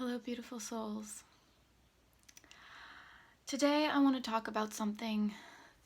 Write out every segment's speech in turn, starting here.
Hello, beautiful souls. Today I want to talk about something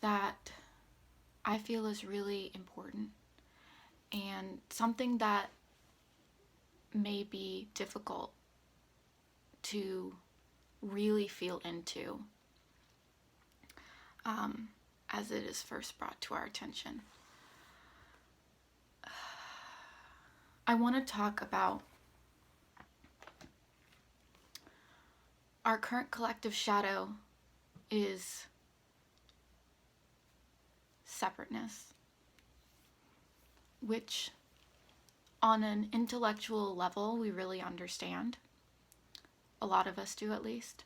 that I feel is really important and something that may be difficult to really feel into as it is first brought to our attention. I want to talk about our current collective shadow is separateness, which on an intellectual level we really understand. A lot of us do, at least.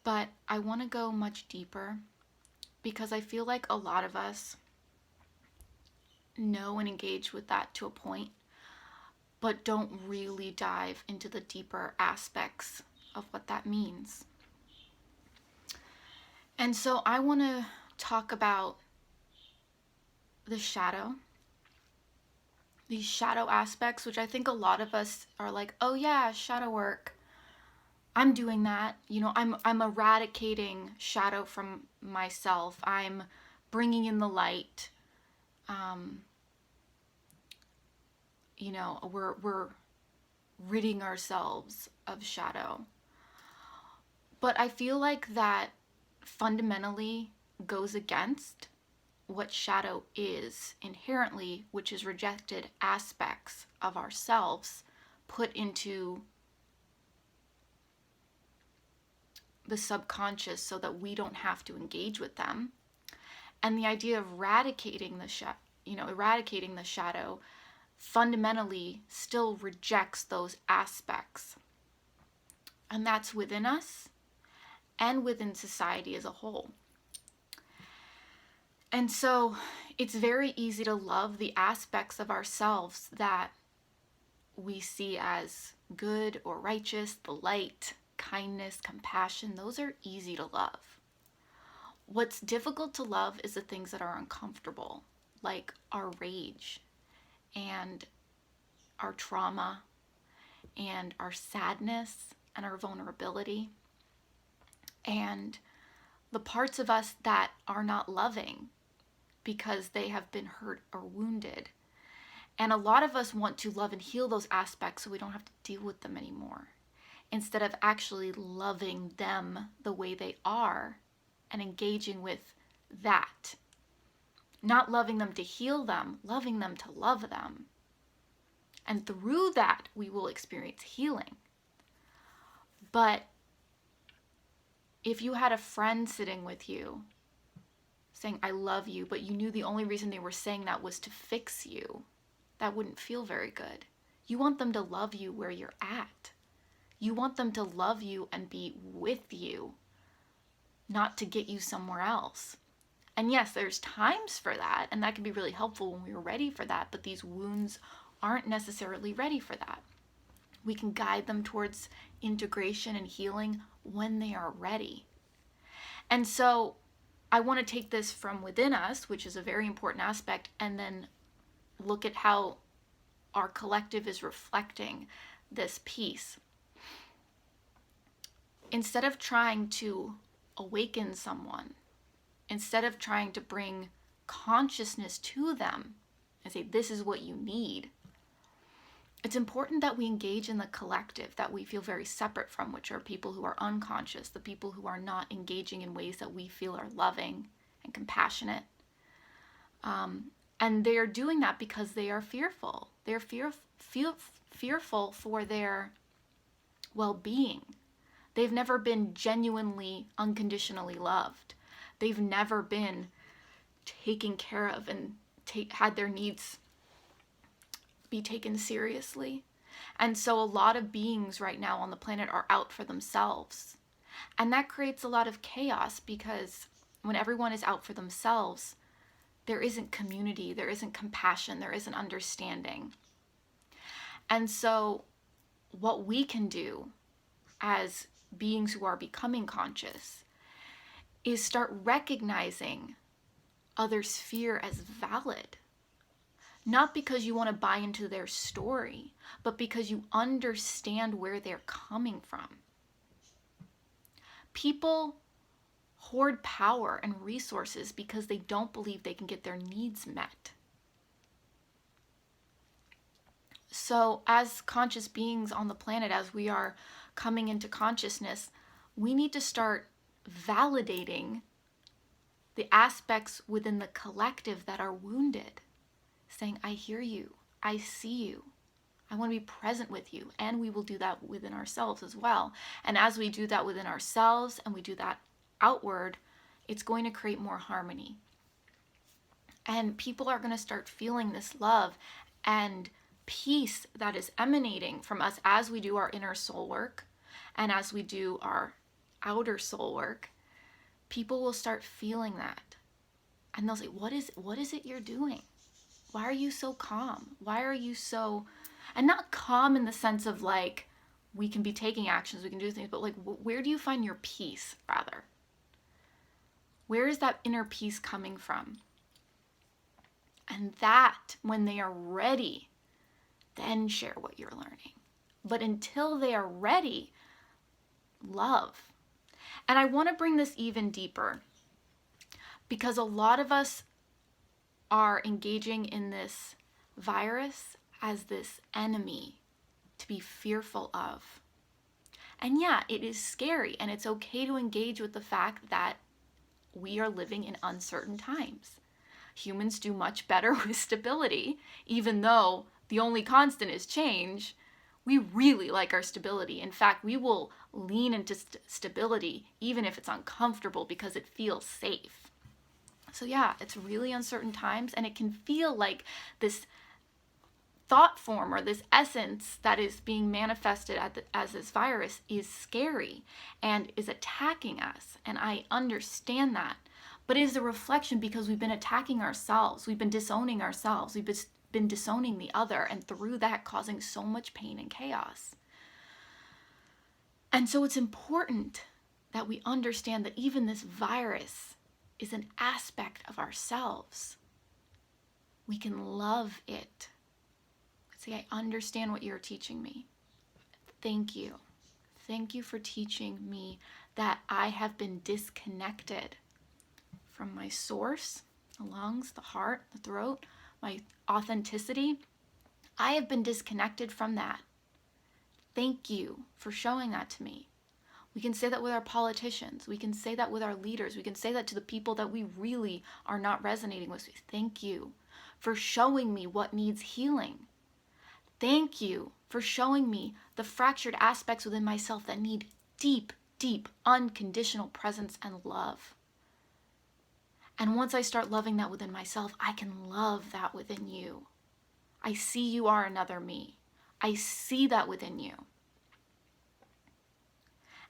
But I want to go much deeper because I feel like a lot of us know and engage with that to a point, but don't really dive into the deeper aspects of what that means. And so I want to talk about the shadow, these shadow aspects, which I think a lot of us are like, oh yeah, shadow work. I'm doing that. I'm eradicating shadow from myself. I'm bringing in the light. We're ridding ourselves of shadow. But I feel like that fundamentally goes against what shadow is inherently, which is rejected aspects of ourselves put into the subconscious so that we don't have to engage with them. And the idea of eradicating the shadow fundamentally still rejects those aspects. And that's within us and within society as a whole. And so it's very easy to love the aspects of ourselves that we see as good or righteous, the light, kindness, compassion. Those are easy to love. What's difficult to love is the things that are uncomfortable, like our rage and our trauma and our sadness and our vulnerability and the parts of us that are not loving because they have been hurt or wounded. And a lot of us want to love and heal those aspects so we don't have to deal with them anymore, instead of actually loving them the way they are and engaging with that. Not loving them to heal them, loving them to love them. And through that, we will experience healing. But if you had a friend sitting with you saying, I love you, but you knew the only reason they were saying that was to fix you, that wouldn't feel very good. You want them to love you where you're at. You want them to love you and be with you, not to get you somewhere else. And yes, there's times for that, and that can be really helpful when we're ready for that, but these wounds aren't necessarily ready for that. We can guide them towards integration and healing when they are ready. And so I want to take this from within us, which is a very important aspect, and then look at how our collective is reflecting this piece. Instead of trying to awaken someone, instead of trying to bring consciousness to them and say, this is what you need, it's important that we engage in the collective that we feel very separate from, which are people who are unconscious, the people who are not engaging in ways that we feel are loving and compassionate. And they are doing that because they are fearful. They're fearful for their well-being. They've never been genuinely, unconditionally loved. They've never been taken care of and had their needs be taken seriously. And so a lot of beings right now on the planet are out for themselves. And that creates a lot of chaos because when everyone is out for themselves, there isn't community, there isn't compassion, there isn't understanding. And so what we can do as beings who are becoming conscious is start recognizing others' fear as valid. not because you want to buy into their story, but because you understand where they're coming from. People hoard power and resources because they don't believe they can get their needs met. So as conscious beings on the planet, as we are coming into consciousness, we need to start validating the aspects within the collective that are wounded, saying, I hear you, I see you, I want to be present with you. And we will do that within ourselves as well. And as we do that within ourselves and we do that outward, it's going to create more harmony. And people are going to start feeling this love and peace that is emanating from us as we do our inner soul work and as we do our outer soul work. People will start feeling that. And they'll say, what is it you're doing? Why are you so calm? Why are you so, and not calm in the sense of like, we can be taking actions, we can do things, but like, where do you find your peace, rather? Where is that inner peace coming from? And that, when they are ready, then share what you're learning. But until they are ready, love. And I want to bring this even deeper, because a lot of us are engaging in this virus as this enemy to be fearful of. And yeah, it is scary, and it's okay to engage with the fact that we are living in uncertain times. Humans do much better with stability, even though the only constant is change. We really like our stability. In fact, we will lean into stability even if it's uncomfortable because it feels safe. So yeah, it's really uncertain times, and it can feel like this thought form or this essence that is being manifested as this virus is scary and is attacking us. And I understand that. But it is a reflection because we've been attacking ourselves. We've been disowning ourselves. We've been disowning the other, and through that causing so much pain and chaos. And so it's important that we understand that even this virus is an aspect of ourselves. We can love it. Say, I understand what you're teaching me. Thank you. Thank you for teaching me that I have been disconnected from my source, the lungs, the heart, the throat, my authenticity. I have been disconnected from that. Thank you for showing that to me. We can say that with our politicians. We can say that with our leaders. We can say that to the people that we really are not resonating with. Thank you for showing me what needs healing. Thank you for showing me the fractured aspects within myself that need deep, deep, unconditional presence and love. And once I start loving that within myself, I can love that within you. I see you are another me. I see that within you.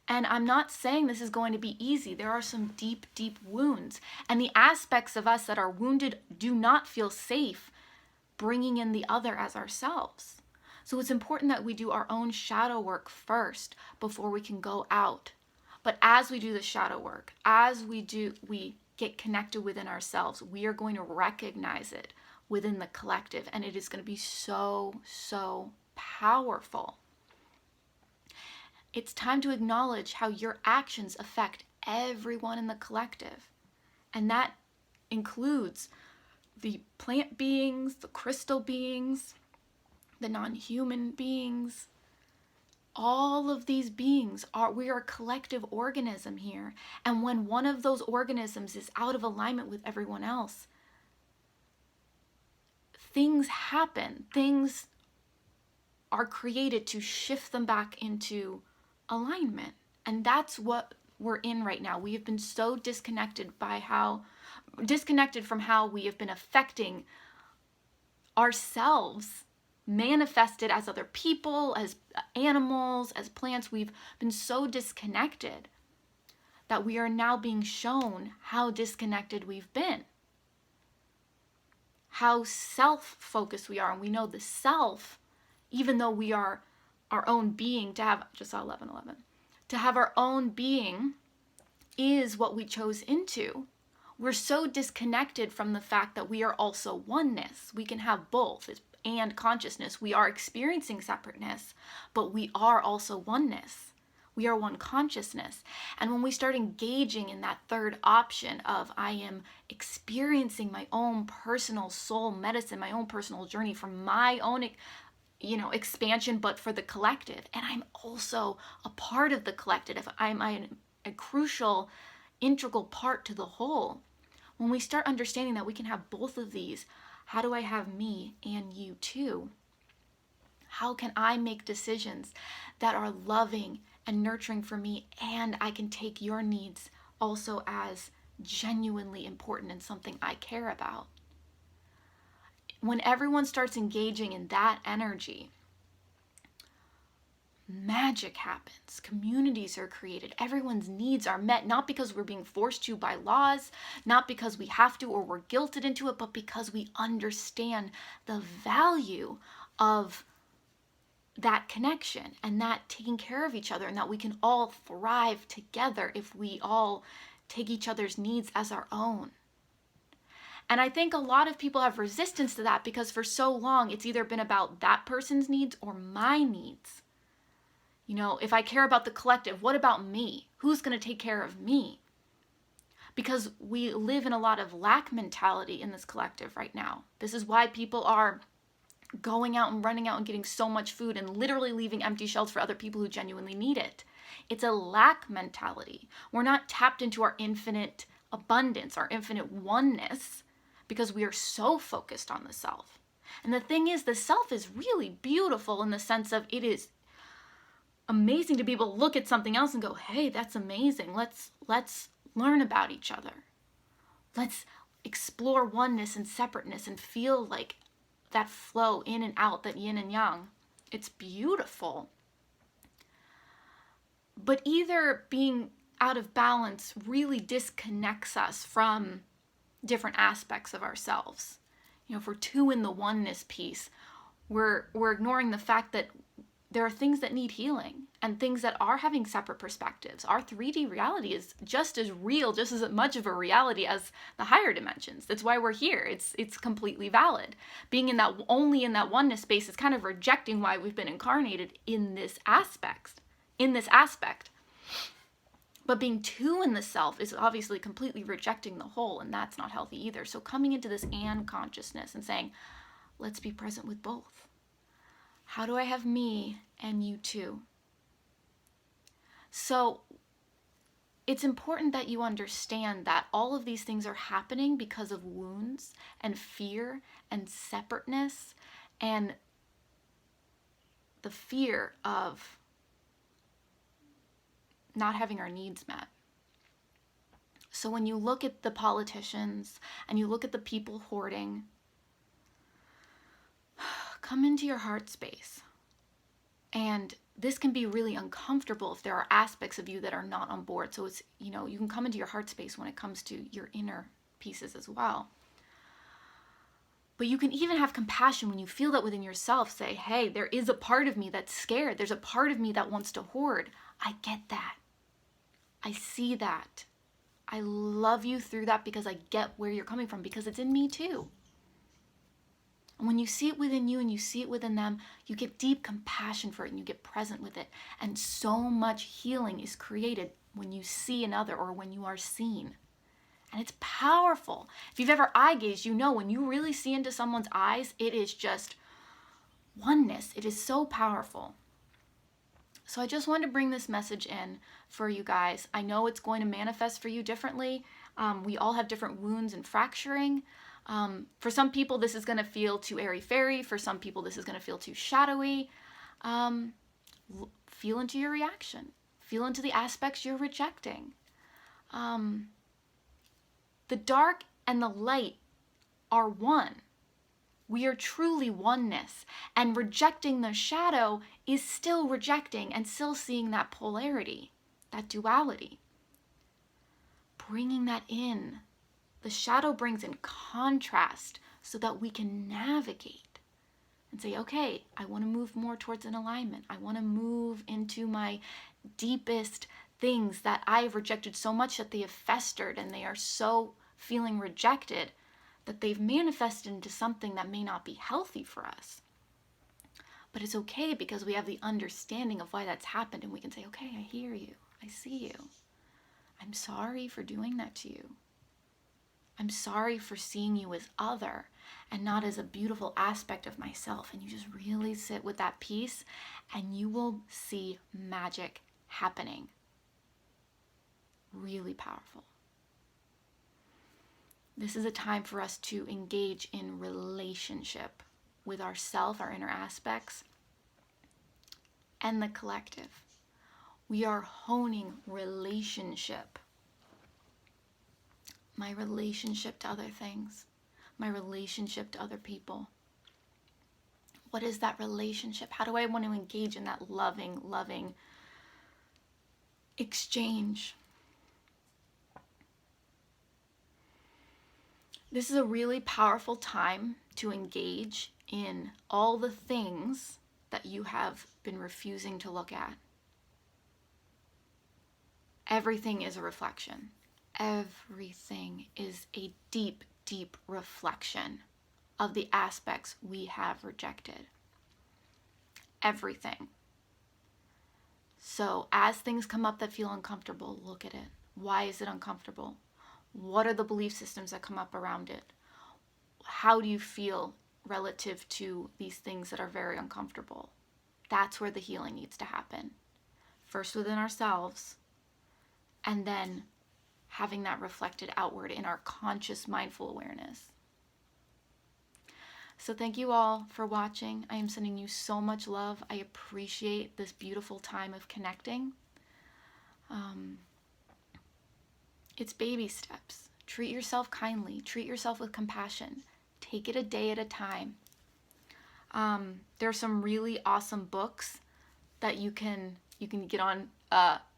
And I'm not saying this is going to be easy. There are some deep, deep wounds. And the aspects of us that are wounded do not feel safe bringing in the other as ourselves. So it's important that we do our own shadow work first before we can go out. But as we do the shadow work, as we get connected within ourselves, we are going to recognize it within the collective, and it is going to be so, so powerful. It's time to acknowledge how your actions affect everyone in the collective. And that includes the plant beings, the crystal beings, the non-human beings. All of these beings we are a collective organism here. And when one of those organisms is out of alignment with everyone else, things happen. Things are created to shift them back into alignment. And that's what we're in right now. We have been so disconnected from how we have been affecting ourselves, manifested as other people, as animals, as plants. We've been so disconnected that we are now being shown how disconnected we've been, how self-focused we are. And we know the self, even though we are our own being, to have, just saw 11:11, to have our own being is what we chose into. we're so disconnected from the fact that we are also oneness. We can have both and consciousness. We are experiencing separateness, but we are also oneness. We are one consciousness. And when we start engaging in that third option of I am experiencing my own personal soul medicine, my own personal journey from my own expansion, but for the collective. And I'm also a part of the collective. I'm a crucial, integral part to the whole. When we start understanding that we can have both of these, how do I have me and you too? How can I make decisions that are loving and nurturing for me, and I can take your needs also as genuinely important and something I care about? When everyone starts engaging in that energy, magic happens. Communities are created. Everyone's needs are met, not because we're being forced to by laws, not because we have to or we're guilted into it, but because we understand the value of that connection and that taking care of each other, and that we can all thrive together if we all take each other's needs as our own. And I think a lot of people have resistance to that because for so long it's either been about that person's needs or my needs. You know, if I care about the collective, what about me? Who's going to take care of me? Because we live in a lot of lack mentality in this collective right now. This is why people are going out and running out and getting so much food and literally leaving empty shelves for other people who genuinely need it. It's a lack mentality. We're not tapped into our infinite abundance, our infinite oneness, because we are so focused on the self. And the thing is, the self is really beautiful in the sense of it is amazing to be able to look at something else and go, hey, that's amazing. Let's learn about each other. Let's explore oneness and separateness and feel like that flow in and out, that yin and yang. It's beautiful. But either being out of balance really disconnects us from different aspects of ourselves. You know, if we're too in the oneness piece, we're ignoring the fact that there are things that need healing and things that are having separate perspectives. Our 3D reality is just as real, just as much of a reality as the higher dimensions. That's why we're here. It's completely valid. Being in that only in that oneness space is kind of rejecting why we've been incarnated in this aspect. But being too in the self is obviously completely rejecting the whole, and that's not healthy either. So coming into this and consciousness and saying, let's be present with both. How do I have me and you too? So it's important that you understand that all of these things are happening because of wounds and fear and separateness and the fear of not having our needs met. So when you look at the politicians and you look at the people hoarding, come into your heart space. And this can be really uncomfortable if there are aspects of you that are not on board. So it's, you can come into your heart space when it comes to your inner pieces as well. But you can even have compassion when you feel that within yourself. Say, hey, there is a part of me that's scared. There's a part of me that wants to hoard. I get that. I see that. I love you through that because I get where you're coming from, because it's in me too. And when you see it within you and you see it within them, you get deep compassion for it and you get present with it. And so much healing is created when you see another or when you are seen. And it's powerful. If you've ever eye gazed, you know when you really see into someone's eyes, it is just oneness. It is so powerful. So I just wanted to bring this message in for you guys. I know it's going to manifest for you differently. We all have different wounds and fracturing. For some people, this is going to feel too airy-fairy. For some people, this is going to feel too shadowy. Feel into your reaction. Feel into the aspects you're rejecting. The dark and the light are one. We are truly oneness. And rejecting the shadow is still rejecting and still seeing that polarity, that duality. Bringing that in. The shadow brings in contrast so that we can navigate and say, okay, I want to move more towards an alignment. I want to move into my deepest things that I've rejected so much that they have festered and they are so feeling rejected, that they've manifested into something that may not be healthy for us. But it's okay because we have the understanding of why that's happened, and we can say, okay, I hear you. I see you. I'm sorry for doing that to you. I'm sorry for seeing you as other and not as a beautiful aspect of myself. And you just really sit with that peace, and you will see magic happening. Really powerful. This is a time for us to engage in relationship with ourself, our inner aspects, and the collective. We are honing relationship. My relationship to other things, my relationship to other people. What is that relationship? How do I want to engage in that loving exchange? This is a really powerful time to engage in all the things that you have been refusing to look at. Everything is a reflection. Everything is a deep, deep reflection of the aspects we have rejected. Everything. So as things come up that feel uncomfortable, look at it. Why is it uncomfortable? What are the belief systems that come up around it? How do you feel relative to these things that are very uncomfortable? That's where the healing needs to happen. First within ourselves, and then having that reflected outward in our conscious, mindful awareness. So thank you all for watching. I am sending you so much love. I appreciate this beautiful time of connecting. It's baby steps. Treat yourself kindly. Treat yourself with compassion. Take it a day at a time. There are some really awesome books that you can get on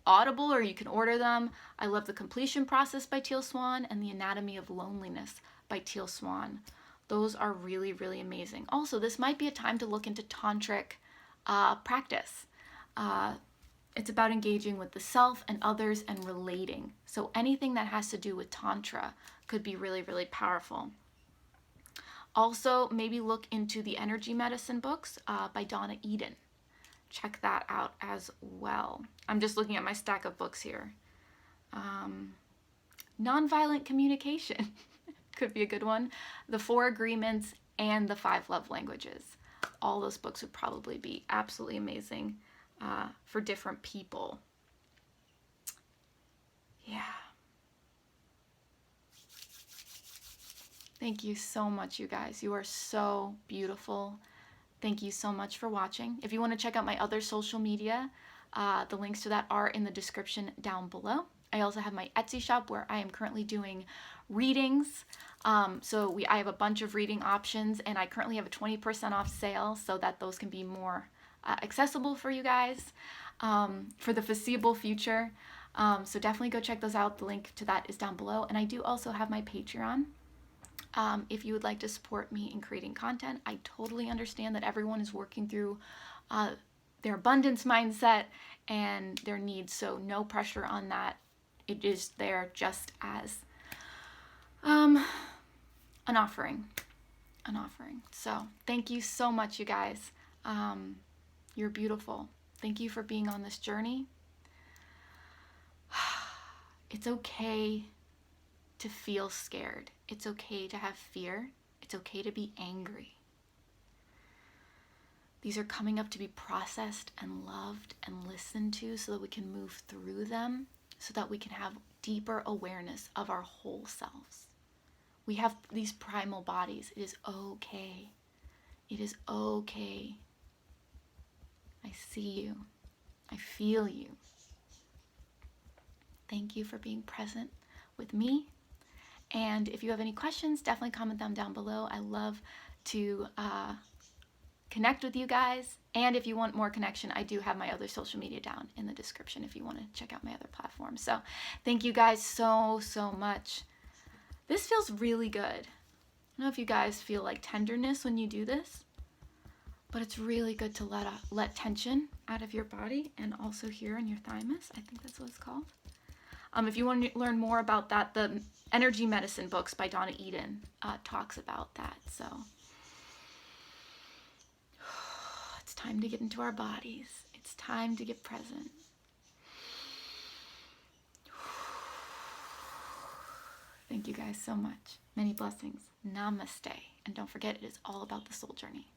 Audible, or you can order them. I love The Completion Process by Teal Swan and The Anatomy of Loneliness by Teal Swan. Those are really, really amazing. Also, this might be a time to look into tantric practice. It's about engaging with the self and others and relating. So anything that has to do with tantra could be really, really powerful. Also, maybe look into the energy medicine books by Ayden. Check that out as well. I'm just looking at my stack of books here. Nonviolent communication could be a good one. The 4 Agreements and the 5 Love Languages. All those books would probably be absolutely amazing for different people. Yeah. Thank you so much, you guys. You are so beautiful. Thank you so much for watching. If you want to check out my other social media, the links to that are in the description down below. I also have my Etsy shop where I am currently doing readings. I have a bunch of reading options, and I currently have a 20% off sale so that those can be more accessible for you guys for the foreseeable future. So definitely go check those out. The link to that is down below. And I do also have my Patreon. If you would like to support me in creating content, I totally understand that everyone is working through their abundance mindset and their needs, so no pressure on that. It is there just as an offering. So thank you so much, you guys. You're beautiful. Thank you for being on this journey. It's okay to feel scared. It's okay to have fear. It's okay to be angry. These are coming up to be processed and loved and listened to so that we can move through them, so that we can have deeper awareness of our whole selves. We have these primal bodies. It is okay. It is okay. I see you. I feel you. Thank you for being present with me. And if you have any questions, definitely comment them down below. I love to connect with you guys. And if you want more connection, I do have my other social media down in the description if you want to check out my other platforms. So thank you guys so much. This feels really good. I don't know if you guys feel like tenderness when you do this, but it's really good to let tension out of your body, and also here in your thymus. I think that's what it's called. If you want to learn more about that, the energy medicine books by Donna Eden talks about that. So it's time to get into our bodies. It's time to get present. Thank you guys so much. Many blessings. Namaste. And don't forget, it is all about the soul journey.